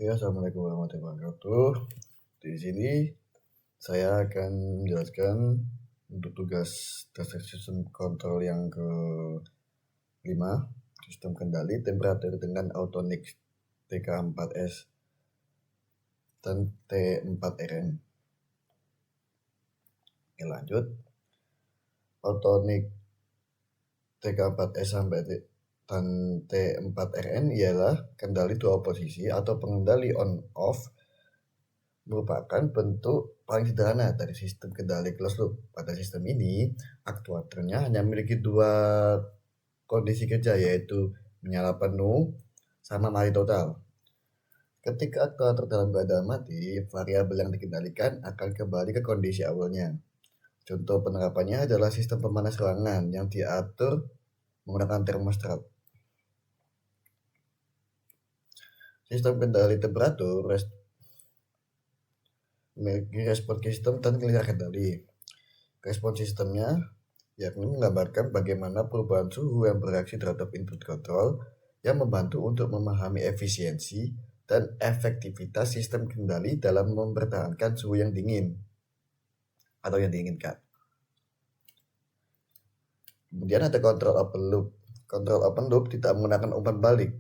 Oke, assalamualaikum warahmatullahi wabarakatuh. Di sini saya akan menjelaskan untuk tugas dasar sistem kontrol yang ke-5, sistem kendali temperatur dengan Autonix TK4S dan T4RN. Oke, lanjut. Autonix TK4S sampai dan T4RN ialah kendali dua posisi atau pengendali on-off, merupakan bentuk paling sederhana dari sistem kendali closed loop. Pada sistem ini, aktuatornya hanya memiliki dua kondisi kerja, yaitu menyala penuh sama mati total. Ketika aktuator dalam keadaan mati, variabel yang dikendalikan akan kembali ke kondisi awalnya. Contoh penerapannya adalah sistem pemanas ruangan yang diatur menggunakan termostat. Sistem kendali temperatur memiliki respon sistem dan kelenjar kendali. Respon sistemnya yakni menggambarkan bagaimana perubahan suhu yang bereaksi terhadap input kontrol yang membantu untuk memahami efisiensi dan efektivitas sistem kendali dalam mempertahankan suhu yang dingin atau yang diinginkan. Kemudian ada kontrol open loop. Kontrol open loop tidak menggunakan umpan balik.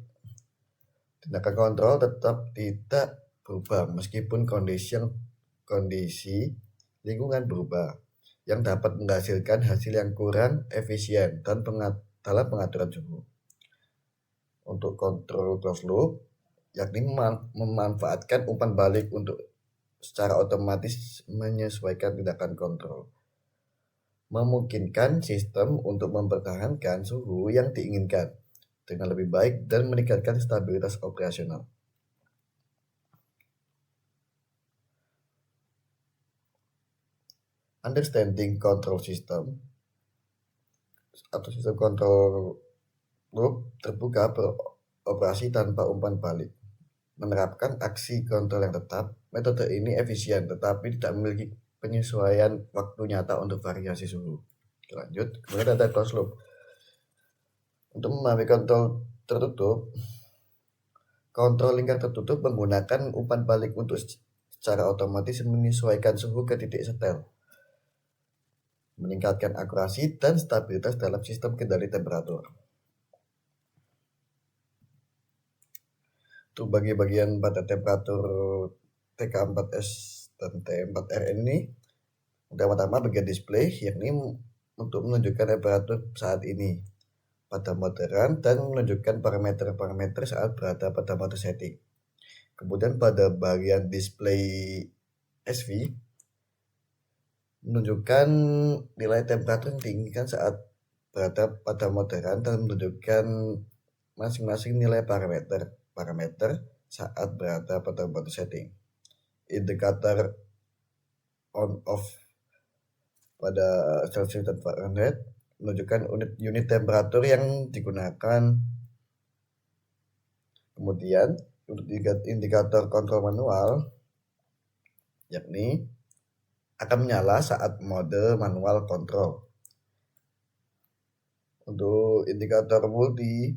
Tindakan kontrol tetap tidak berubah meskipun kondisi lingkungan berubah, yang dapat menghasilkan hasil yang kurang efisien dan dalam pengaturan suhu. Untuk kontrol closed loop, yakni memanfaatkan umpan balik untuk secara otomatis menyesuaikan tindakan kontrol, memungkinkan sistem untuk mempertahankan suhu yang diinginkan dengan lebih baik dan meningkatkan stabilitas operasional. Understanding control system atau sistem kontrol loop terbuka beroperasi tanpa umpan balik, menerapkan aksi kontrol yang tetap. Metode ini efisien tetapi tidak memiliki penyesuaian waktu nyata untuk variasi suhu. Lanjut, kemudian ada closed loop. Untuk memahami kontrol tertutup, kontrol lingkar tertutup menggunakan umpan balik untuk secara otomatis menyesuaikan suhu ke titik setel, meningkatkan akurasi dan stabilitas dalam sistem kendali temperatur. Untuk bagian pada temperatur TK4S dan T4RN ini, pertama-tama bagian display, yakni untuk menunjukkan temperatur saat ini pada modern dan menunjukkan parameter-parameter saat berada pada mode setting. Kemudian pada bagian display SV menunjukkan nilai temperatur yang diinginkan saat berada pada modern dan menunjukkan masing-masing nilai parameter saat berada pada mode setting. Indikator on off pada Celsius dan Fahrenheit menunjukkan unit temperatur yang digunakan. Kemudian untuk indikator kontrol manual, yakni akan menyala saat mode manual kontrol. Untuk indikator multi,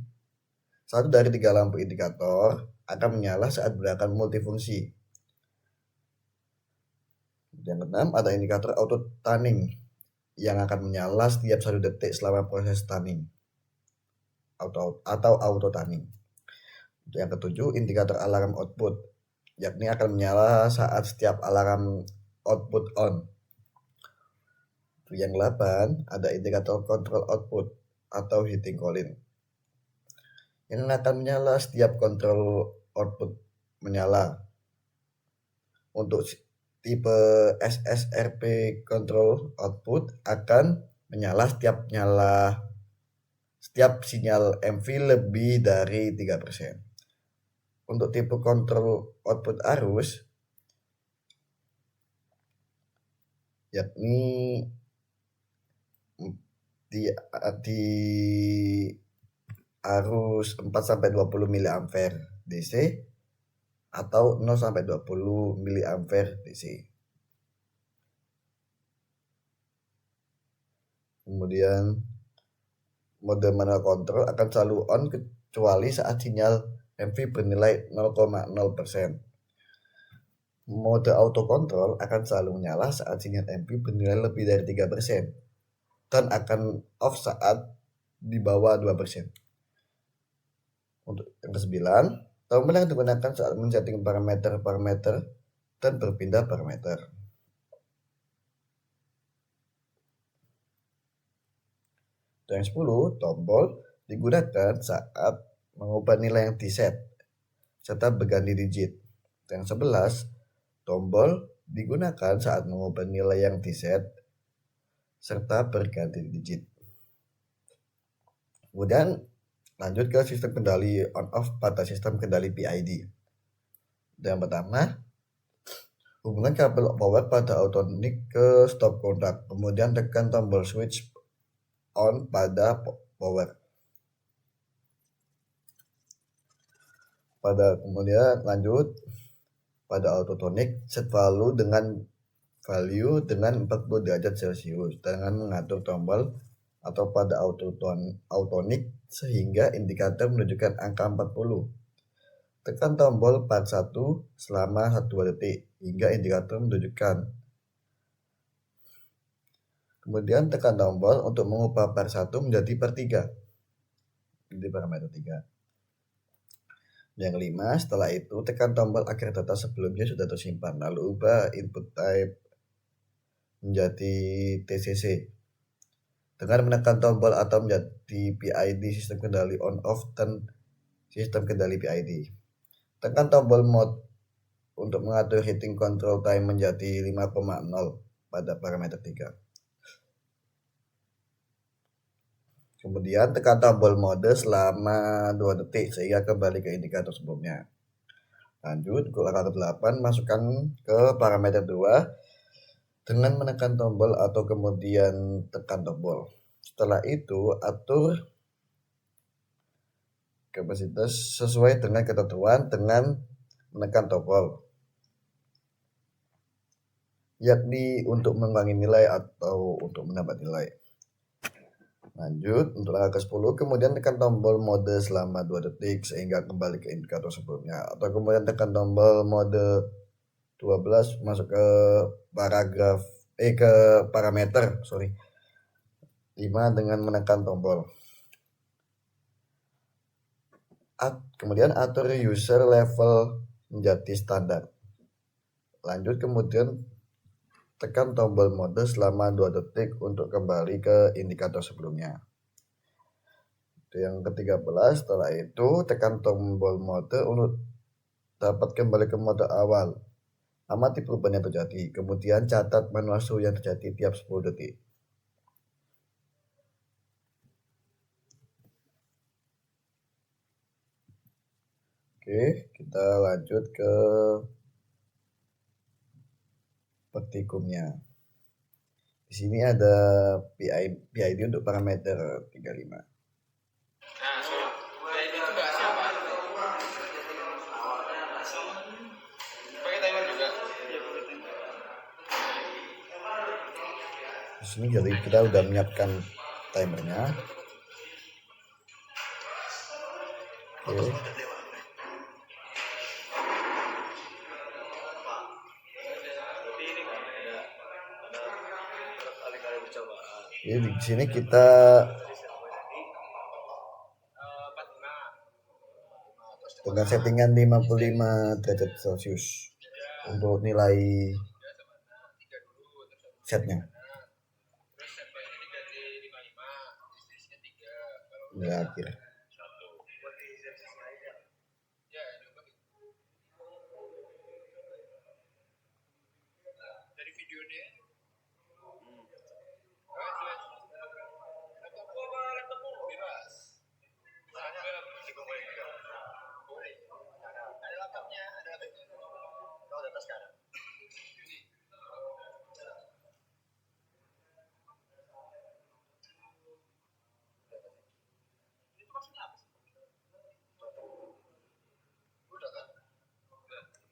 satu dari 3 lampu indikator akan menyala saat menggunakan multifungsi. Yang keenam, ada indikator auto tanning yang akan menyala setiap 1 detik selama proses tanning atau auto tanning. Yang ketujuh, indikator alarm output, yakni akan menyala saat setiap alarm output on. Yang 8, ada indikator control output atau heating coil, yang akan menyala setiap control output menyala. Untuk tipe SSRP control output akan menyala setiap sinyal MV lebih dari 3%. Untuk tipe control output arus, yakni di arus 4-20 mA DC atau 0-20 mA DC. Kemudian mode manual control akan selalu on kecuali saat sinyal MV bernilai 0,0%. Mode auto control akan selalu menyala saat sinyal MV bernilai lebih dari 3% dan akan off saat di bawah 2%. Untuk yang ke-9, tombol yang digunakan saat men-setting parameter dan berpindah parameter. Dan yang 10, tombol digunakan saat mengubah nilai yang diset serta berganti digit. Dan yang 11, tombol digunakan saat mengubah nilai yang diset serta berganti digit. Kemudian lanjut ke sistem kendali on-off pada sistem kendali PID. Yang pertama, hubungkan kabel power pada autonik ke stop kontak. Kemudian tekan tombol switch on pada power. Kemudian lanjut pada autotonic, set value dengan 40 derajat Celcius dengan mengatur tombol atau pada autotonic sehingga indikator menunjukkan angka 40. Tekan tombol part 1 selama 1 detik hingga indikator menunjukkan. Kemudian tekan tombol untuk mengubah part 1 menjadi part 3. Jadi parameter 3. Yang kelima, setelah itu tekan tombol agar data sebelumnya sudah tersimpan, lalu ubah input type menjadi TCC dengan menekan tombol atau menjadi PID sistem kendali on off dan sistem kendali PID. Tekan tombol mode untuk mengatur heating control time menjadi 5,0 pada parameter 3. Kemudian tekan tombol mode selama 2 detik sehingga kembali ke indikator sebelumnya. Lanjut ke langkah ke-8, masukkan ke parameter 2 dengan menekan tombol atau kemudian tekan tombol. Setelah itu atur kapasitas sesuai dengan ketentuan dengan menekan tombol, yakni untuk mengurangi nilai atau untuk menambah nilai. Lanjut untuk langkah ke-10, kemudian tekan tombol mode selama 2 detik sehingga kembali ke indikator sebelumnya, atau kemudian tekan tombol mode 12 masuk ke parameter 5 dengan menekan tombol. Kemudian atur user level menjadi standar. Lanjut kemudian tekan tombol mode selama 2 detik untuk kembali ke indikator sebelumnya. Yang ke-13, setelah itu tekan tombol mode untuk dapat kembali ke mode awal. Amati perubahan yang terjadi, kemudian catat manual suhu yang terjadi tiap 10 detik. Oke, kita lanjut ke petikumnya. Di sini ada PID untuk parameter 35. Di sini jadi kita udah menyiapkan timernya. Oke. Jadi di sini kita dengan settingan 55 derajat Celcius untuk nilai setnya. Nilai akhir.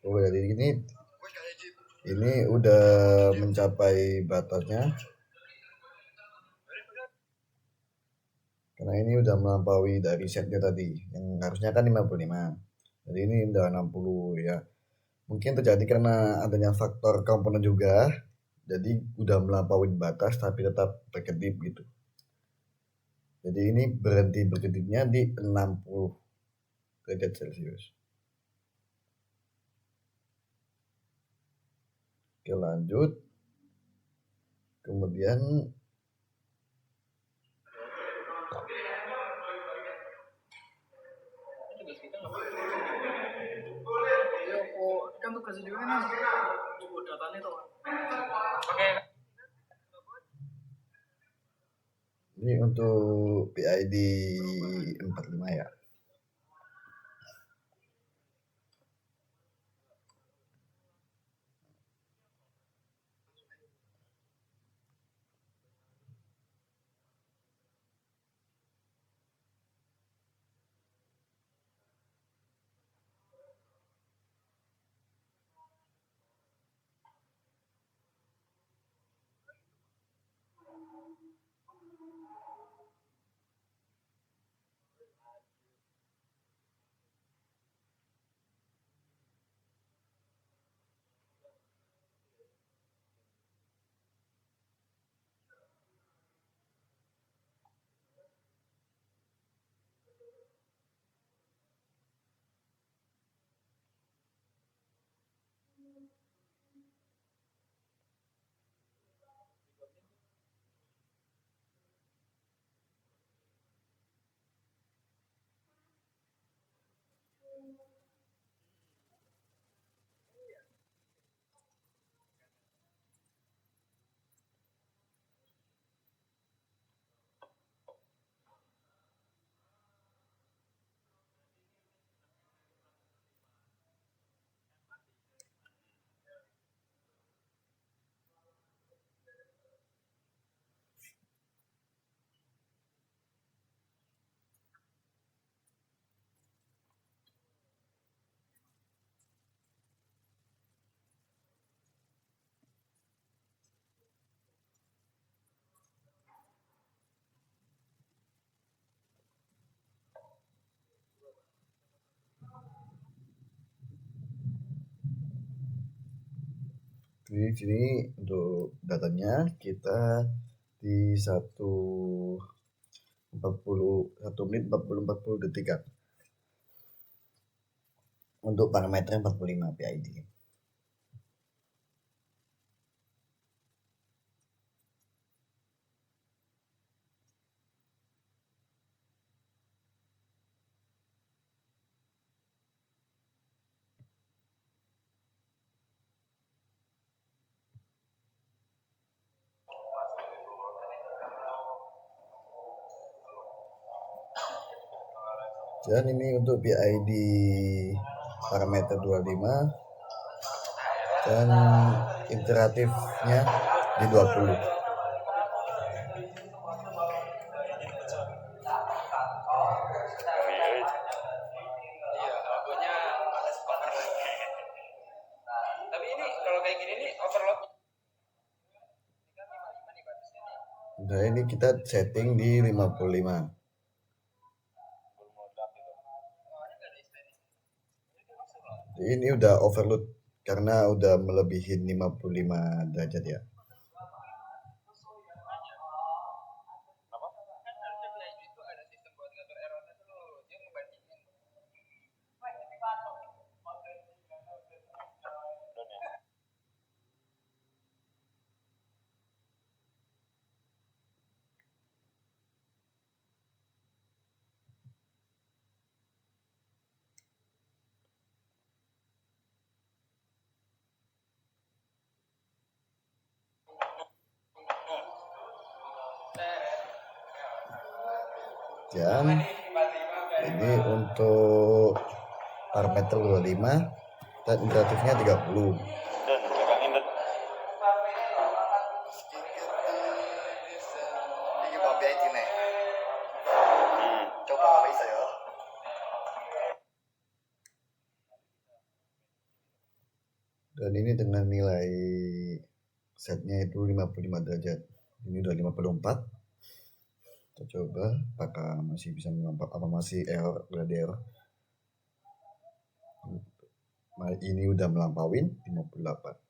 Oh, jadi ini udah mencapai batasnya. Karena ini udah melampaui dari setnya tadi, yang harusnya kan 55. Jadi ini udah 60 ya. Mungkin terjadi karena adanya faktor komponen juga. Jadi udah melampaui batas tapi tetap berkedip gitu. Jadi ini berhenti berkedipnya di 60 derajat Celcius. Oke, lanjut. Kemudian kan tugasnya juga kan buat datanya tuh. Oke. ini untuk PID 45 ya. Di sini untuk datanya kita di 1 menit 40 detik. Untuk parameter 45 PID. Dan ini untuk PID parameter 25 dan iteratifnya di 20. Tapi ini kalau kayak gini nih overload. Nah, ini kita setting di 55. Ini udah overload karena udah melebihi 55 derajat ya. Dan ini untuk parameter 25 dan iteratifnya 30. Dan ini dengan nilai setnya itu 55 derajat. Ini udah 54. Kita coba apakah masih bisa mengampak, apa masih error, berada error. ini udah melampauin 58.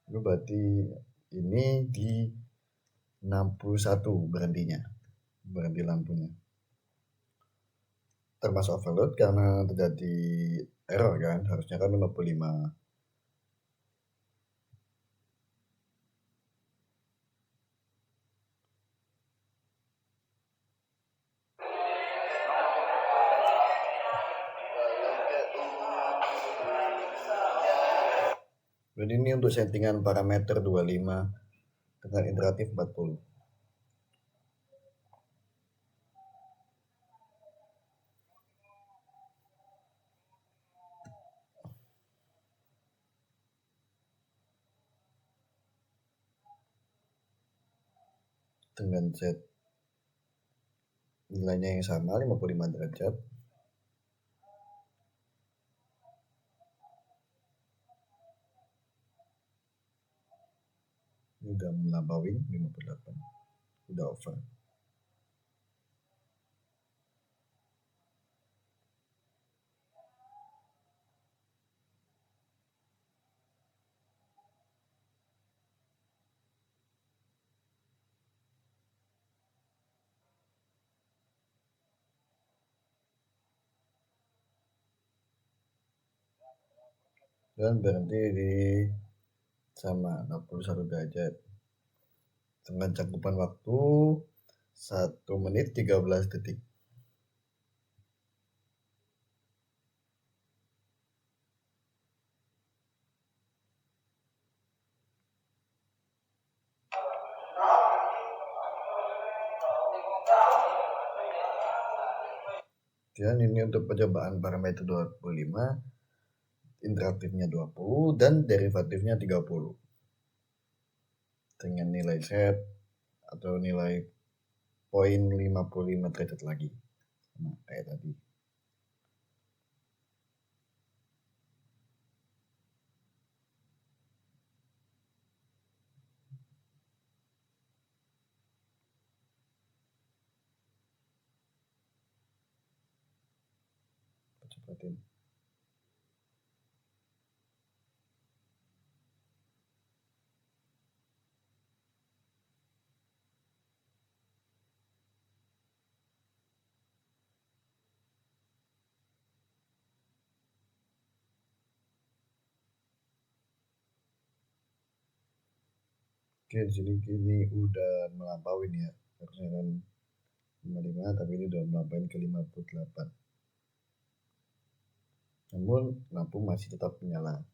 Itu berarti ini di 61 berhenti lampunya. Termasuk overload karena terjadi error kan, harusnya kan 55. Dan ini untuk settingan parameter 25 dengan interaktif 40. Dengan set nilainya yang sama 55 derajat. Ini udah melampaui 58. Udah over. Dan berhenti di sama 61 derajat dengan cakupan waktu 1 menit 13 detik. Dan ini untuk percobaan parameter 25, interaktifnya 20 dan derivatifnya 30 dengan nilai set atau nilai poin 55 derajat lagi. Nah, kayak tadi. Cepatin. Oke, di sini kini udah melampaui ya. Harusnya kan 55, tapi ini udah melampaui ke 58. Namun lampu masih tetap menyala.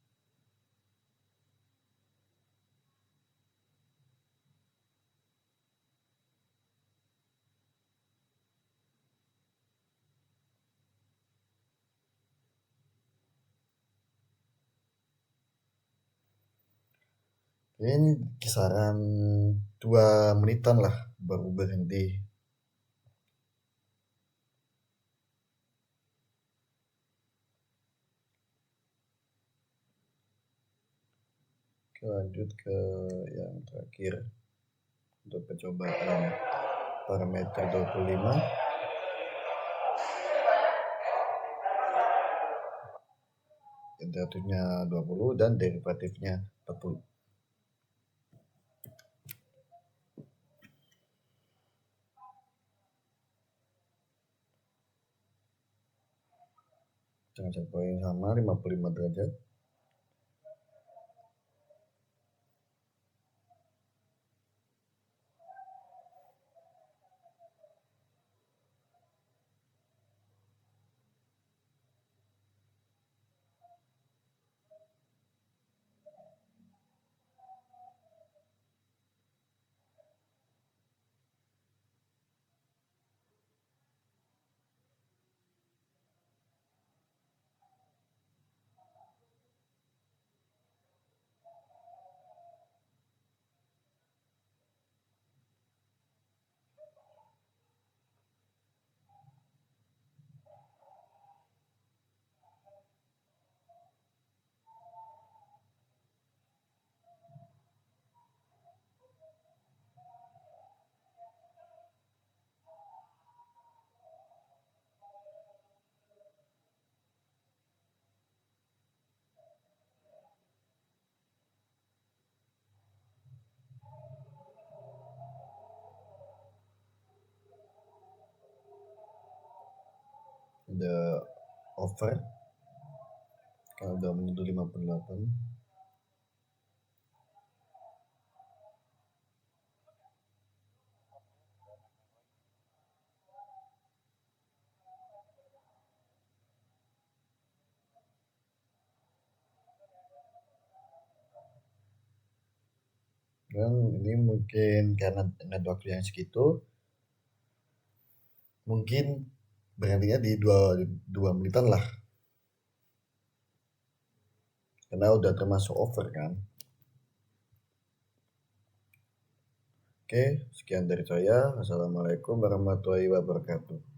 Ini kisaran 2 menitan lah baru berhenti. Lanjut ke yang terakhir untuk percobaan parameter 25, interaktifnya 20 dan derivatifnya 40. Dengan set point sama 55 derajat. over karena udah menyentuh 58. Dan ini mungkin karena waktu yang segitu, mungkin berhentinya di 2 menitan lah. Karena udah termasuk over kan. Oke, sekian dari saya. Assalamualaikum warahmatullahi wabarakatuh.